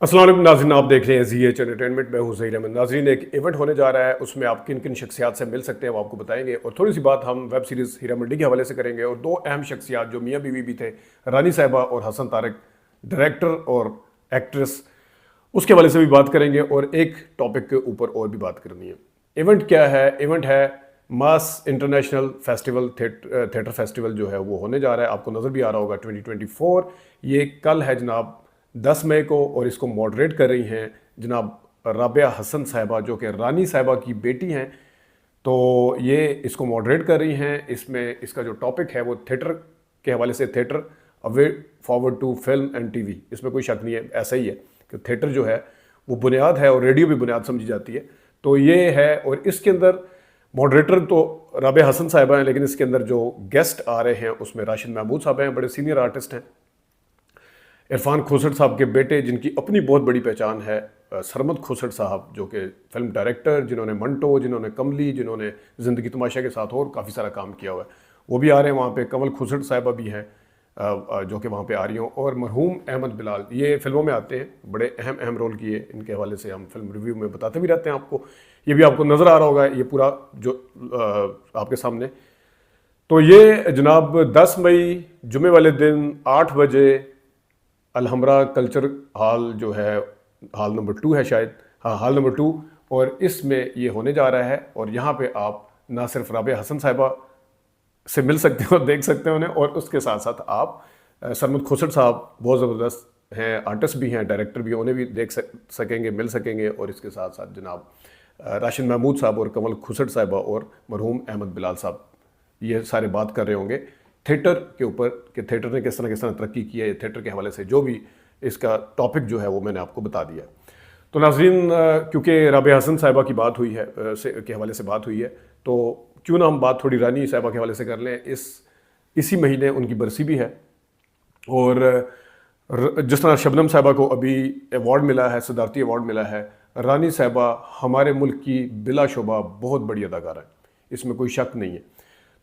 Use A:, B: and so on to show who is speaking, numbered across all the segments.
A: अस्सलाम वालेकुम नाज़रीन, आप देख रहे हैं ज़ी एच एंटरटेनमेंट। मैं हूं ज़हीर अहमद। नाज़रीन, एक इवेंट होने जा रहा है, उसमें आप किन किन शख्सियात से मिल सकते हैं वो आपको बताएंगे, और थोड़ी सी बात हम वेब सीरीज़ हीरा मंडी के हवाले से करेंगे, और दो अहम शख्सियात जो मियाँ बीवी भी थे, रानी साहिबा और हसन तारक, डायरेक्टर और एक्ट्रेस, उसके हवाले से भी बात करेंगे, और एक टॉपिक के ऊपर और भी बात करनी है। इवेंट क्या है? इवेंट है मास इंटरनेशनल फेस्टिवल, थिएटर फेस्टिवल जो है वो होने जा रहा है। आपको नज़र भी आ रहा होगा 2024। ये कल है जनाब 10 मई को, और इसको मॉडरेट कर रही हैं जनाब राबिया हसन साहिबा, जो कि रानी साहिबा की बेटी हैं। तो ये इसको मॉडरेट कर रही हैं। इसमें इसका जो टॉपिक है वो थिएटर के हवाले से, theatre away forward to film and TV. इसमें कोई शक नहीं है, ऐसा ही है कि थिएटर जो है वो बुनियाद है और रेडियो भी बुनियाद समझी जाती है। तो ये है, और इसके अंदर मॉडरेटर तो राबिया हसन साहिबा हैं, लेकिन इसके अंदर जो गेस्ट आ रहे हैं उसमें राशिद महमूद साहब हैं, बड़े सीनियर आर्टिस्ट हैं। इरफान खोसट साहब के बेटे, जिनकी अपनी बहुत बड़ी पहचान है, सरमद खोसट साहब, जो कि फिल्म डायरेक्टर, जिन्होंने मंटो, जिन्होंने कमली, जिन्होंने ज़िंदगी तमाशा के साथ और काफ़ी सारा काम किया हुआ है, वो भी आ रहे हैं वहाँ पे। कमल खोसट साहिबा भी हैं जो कि वहाँ पे आ रही हों, और मरहूम अहमद बिलाल, ये फिल्मों में आते हैं, बड़े अहम अहम रोल किए। इनके हवाले से हम फिल्म रिव्यू में बताते भी रहते हैं आपको। ये भी आपको नज़र आ रहा होगा, ये पूरा जो आपके सामने। तो ये जनाब 10 मई जुमे वाले दिन 8 बजे अलहमरा कल्चर हॉल जो है, हॉल नंबर 2 है शायद, हाँ हॉल नंबर 2, और इसमें ये होने जा रहा है। और यहाँ पे आप ना सिर्फ राबिया हसन साहिबा से मिल सकते हो, देख सकते हो उन्हें, और उसके साथ साथ आप सरमद खोसट साहब बहुत ज़बरदस्त हैं, आर्टिस्ट भी हैं, डायरेक्टर भी हैं, उन्हें भी देख सकेंगे, मिल सकेंगे। और इसके साथ साथ जनाब राशिद महमूद साहब और कमल खोसट साहिबा और मरहूम अहमद बिलाल साहब, ये सारे बात कर रहे होंगे थिएटर के ऊपर कि थिएटर ने किस तरह तरक्की की है। थिएटर के हवाले से जो भी इसका टॉपिक जो है वो मैंने आपको बता दिया। तो नाज़रीन, क्योंकि राबिया हसन साहिबा की बात हुई है, के हवाले से बात हुई है, तो क्यों ना हम बात थोड़ी रानी साहिबा के हवाले से कर लें। इसी महीने उनकी बरसी भी है, और जिस तरह शबनम साहिबा को अभी अवार्ड मिला है, सदारती अवार्ड मिला है, रानी साहिबा हमारे मुल्क की बिलाशुबा बहुत बड़ी अदाकारा है, इसमें कोई शक नहीं है।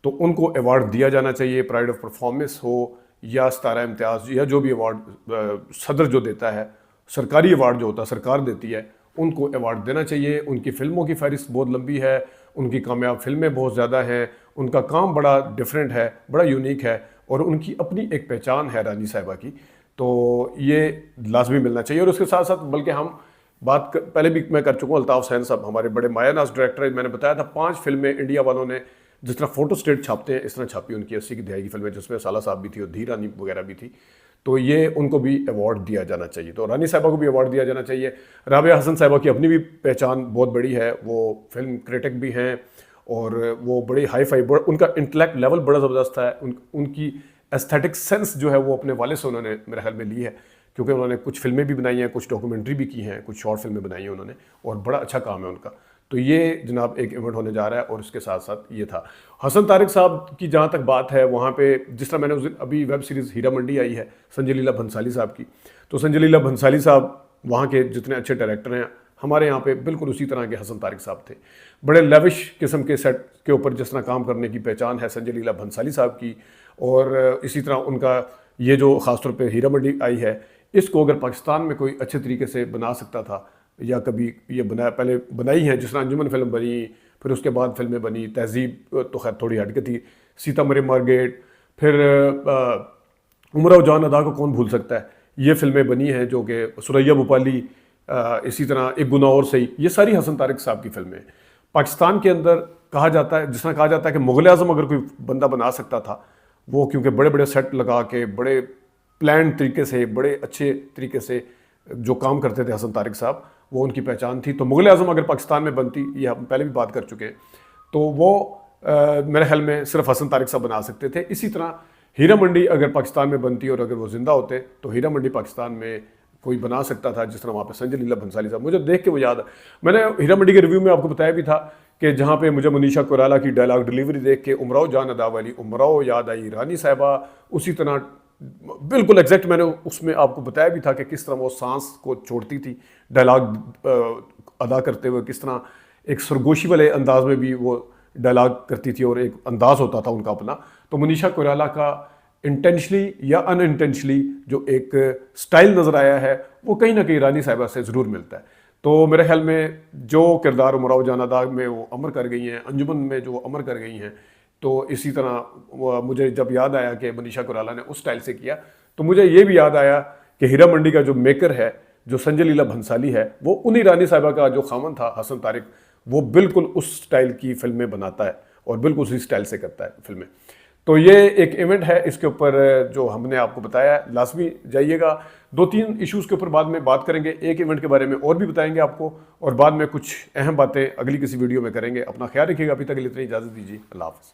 A: तो उनको अवार्ड दिया जाना चाहिए, प्राइड ऑफ परफॉर्मेंस हो या सितारा इम्तियाज़, या जो भी अवार्ड सदर जो देता है, सरकारी अवार्ड जो होता है सरकार देती है, उनको अवार्ड देना चाहिए। उनकी फ़िल्मों की फहरिस्त बहुत लंबी है, उनकी कामयाब फिल्में बहुत ज़्यादा हैं, उनका काम बड़ा डिफरेंट है, बड़ा यूनिक है, और उनकी अपनी एक पहचान है रानी साहिबा की। तो ये लाजमी मिलना चाहिए। और उसके साथ साथ बल्कि हम पहले भी मैं कर चुका हूँ, अल्ताफ़ हुसैन साहब हमारे बड़े मायानाज़ डायरेक्टर है। मैंने बताया था 5 फिल्में इंडिया वालों ने जिस तरह फोटो स्टेट छापते हैं, इस तरह छापी उनकी 80 की दहाई की फिल्में, जिसमें साला साहब भी थी और धी रानी वगैरह भी थी। तो ये उनको भी अवार्ड दिया जाना चाहिए। तो रानी साहिबा को भी अवार्ड दिया जाना चाहिए। राबिया हसन साहिबा की अपनी भी पहचान बहुत बड़ी है, वो फिल्म क्रिटिक भी हैं, और वो बड़ी हाई फाई, उनका इंटेलेक्ट लेवल बड़ा ज़बरदस्त है। उनकी एस्थेटिक सेंस जो है वो अपने वाले से उन्होंने मेरे ख्याल में ली है, क्योंकि उन्होंने कुछ फिल्में भी बनाई हैं, कुछ डॉक्यूमेंट्री भी की हैं, कुछ शॉर्ट फिल्में बनाई हैं उन्होंने, और बड़ा अच्छा काम है उनका। तो ये जनाब एक इवेंट होने जा रहा है, और उसके साथ साथ ये था। हसन तारिक साहब की जहाँ तक बात है, वहाँ पे जिस तरह मैंने उस दिन अभी वेब सीरीज़ हीरा मंडी आई है संजय लीला भंसाली साहब की, तो संजय लीला भंसाली साहब वहाँ के जितने अच्छे डायरेक्टर हैं हमारे यहाँ पे, बिल्कुल उसी तरह के हसन तारिक साहब थे। बड़े लेविश किस्म के सेट के ऊपर जिस तरह काम करने की पहचान है संजय लीला भंसाली साहब की, और इसी तरह उनका ये जो ख़ासतौर पर हीरा मंडी आई है, इसको अगर पाकिस्तान में कोई अच्छे तरीके से बना सकता था, या कभी ये पहले बनाई है, जिस तरह अंजुमन फिल्म बनी, फिर उसके बाद फिल्में बनी, तहजीब तो खैर थोड़ी हटके थी, सीता मरे मार्गेट, फिर उमराव जान अदा को कौन भूल सकता है, ये फिल्में बनी हैं, जो कि सुरैया भोपाली, इसी तरह एक गुनाह और सही, ये सारी हसन तारिक साहब की फिल्में। पाकिस्तान के अंदर कहा जाता है, जिस तरह कहा जाता है कि मुग़ल आज़म अगर कोई बंदा बना सकता था, वो क्योंकि बड़े बड़े सेट लगा के, बड़े प्लान तरीके से, बड़े अच्छे तरीके से जो काम करते थे हसन तारिक साहब, वो उनकी पहचान थी। तो मुग़ल आज़म अगर पाकिस्तान में बनती, ये हम पहले भी बात कर चुके हैं, तो वो मेरे ख्याल में सिर्फ हसन तारिक साहब बना सकते थे। इसी तरह हीरा मंडी अगर पाकिस्तान में बनती और अगर वो ज़िंदा होते, तो हीरा मंडी पाकिस्तान में कोई बना सकता था, जिस तरह वहाँ पे संजय लीला भंसाली साहब। मुझे देख के वो याद है, मैंने हीरा मंडी के रिव्यू में आपको बताया भी था कि जहाँ पे मुझे मनीषा कोइराला की डायलॉग डिलीवरी देख के उमराव जान अदा वाली उमराव याद आई, रानी साहिबा उसी तरह बिल्कुल एग्जैक्ट मैंने उसमें आपको बताया भी था कि किस तरह वो सांस को छोड़ती थी डायलॉग अदा करते हुए, किस तरह एक सरगोशी वाले अंदाज में भी वो डायलॉग करती थी, और एक अंदाज होता था उनका अपना। तो मनीषा कोइराला का इंटेंशनली या अनइंटेंशनली जो एक स्टाइल नज़र आया है वो कहीं ना कहीं रानी साहिबा से ज़रूर मिलता है। तो मेरे ख्याल में जो किरदार उमराव जान अदा में वो अमर कर गई हैं, अंजुमन में जो अमर कर गई हैं, तो इसी तरह मुझे जब याद आया कि मनीषा कोइराला ने उस स्टाइल से किया, तो मुझे ये भी याद आया कि हीरा मंडी का जो मेकर है, जो संजय लीला भंसाली है, वो उन्हीं रानी साहिबा का जो खामन था हसन तारिक, वो बिल्कुल उस स्टाइल की फिल्में बनाता है और बिल्कुल उसी स्टाइल से करता है फिल्में। तो ये एक इवेंट है, इसके ऊपर जो हमने आपको बताया लाजमी जाइएगा। 2-3 इश्यूज़ के ऊपर बाद में बात करेंगे, एक इवेंट के बारे में और भी बताएंगे आपको, और बाद में कुछ अहम बातें अगली किसी वीडियो में करेंगे। अपना ख्याल रखिएगा, अभी तक के लिए इतनी इजाज़त दीजिए, अल्लाह हाफ़िज़।